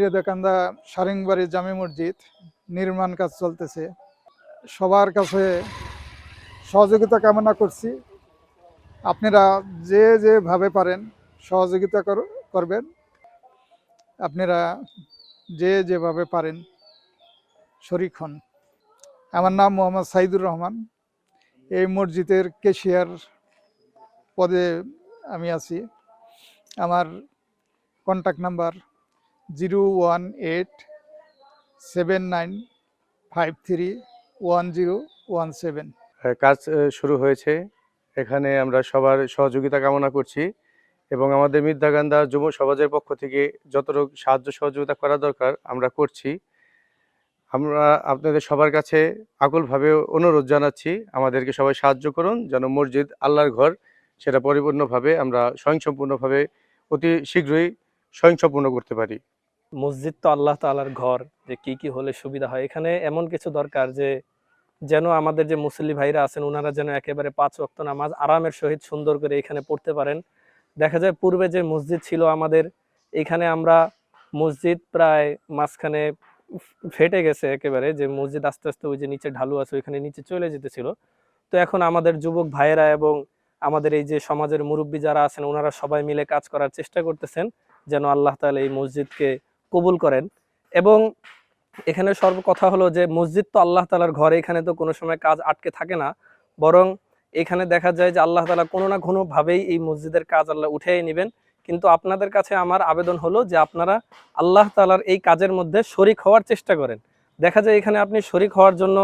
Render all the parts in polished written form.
রেদাকান্দা সারেংবাড়ি জামে মসজিদ নির্মাণ কাজ চলতেছে। সবার কাছে সহযোগিতা কামনা করছি। আপনারা যে যেভাবে পারেন সহযোগিতা করবেন। আপনারা যে যেভাবে পারেন শরীক হন। আমার নাম মোহাম্মদ সাইদুর রহমান। এই মসজিদের ক্যাশিয়ার পদে আমি আছি। আমার কন্ট্যাক্ট নাম্বার 01879531017। কাজ শুরু হয়েছে। এখানে আমরা সবার সহযোগিতা কামনা করছি এবং আমাদের মির্ধাকান্দা যুব সমাজের পক্ষ থেকে যতটুকু সাহায্য সহযোগিতা করা দরকার আমরা করছি। আমরা আপনাদের সবার কাছে আকুলভাবে অনুরোধ জানাচ্ছি, আমাদেরকে সবাই সাহায্য করুন যেন মসজিদ আল্লাহর ঘর সেটা পরিপূর্ণভাবে আমরা স্বয়ংসম্পূর্ণভাবে অতি শীঘ্রই স্বয়ংসম্পূর্ণ করতে পারি। মসজিদ তো আল্লাহ তাআলার ঘর, যে কি কি হলে সুবিধা হয়। এখানে এমন কিছু দরকার যে যেন আমাদের যে মুসল্লি ভাইরা আছেন ওনারা যেন একেবারে 5 ওয়াক্ত নামাজ আরামের সহিত সুন্দর করে এখানে পড়তে পারেন। দেখা যায় পূর্বে যে মসজিদ ছিল আমাদের এখানে, আমরা মসজিদ প্রায় মাঝখানে ফেটে গেছে একেবারে, যে মসজিদ আস্তে আস্তে ওই যে নিচে ঢালু আছে ওইখানে নিচে চলে যেতেছিল। তো এখন আমাদের যুবক ভাইয়েরা এবং আমাদের এই যে সমাজের মুরব্বী যারা আছেন ওনারা সবাই মিলে কাজ করার চেষ্টা করতেছেন যেন আল্লাহ তাআলা এই মসজিদকে কবুল করেন। এবং এখানে কথা হলো যে মসজিদ তো আল্লাহ তাআলার ঘর, এখানে তো কোনো সময় কাজ আটকে থাকে না, বরং এখানে দেখা যায় যে আল্লাহ তাআলা কোনো না কোনো ভাবেই এই মসজিদের কাজ আল্লাহ উঠিয়ে নেবেন। কিন্তু আপনাদের কাছে আমার আবেদন হলো যে আপনারা আল্লাহ তাআলার এই কাজের মধ্যে শরীক হওয়ার চেষ্টা করেন। দেখা যায় এখানে আপনি শরীক হওয়ার জন্য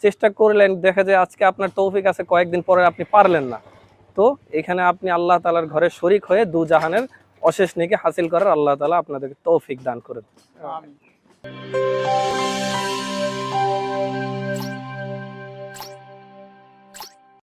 চেষ্টা করলেন, দেখা যায় আজকে আপনার তৌফিক আছে, কয়েকদিন পরে আপনি পারলেন না। তো এখানে আপনি আল্লাহ তাআলার ঘরে শরীক হয়ে দু জাহানের অশেষ নেকি হাসিল করার আল্লাহ তাআলা আপনাদেরকে তৌফিক দান করেন। আমিন।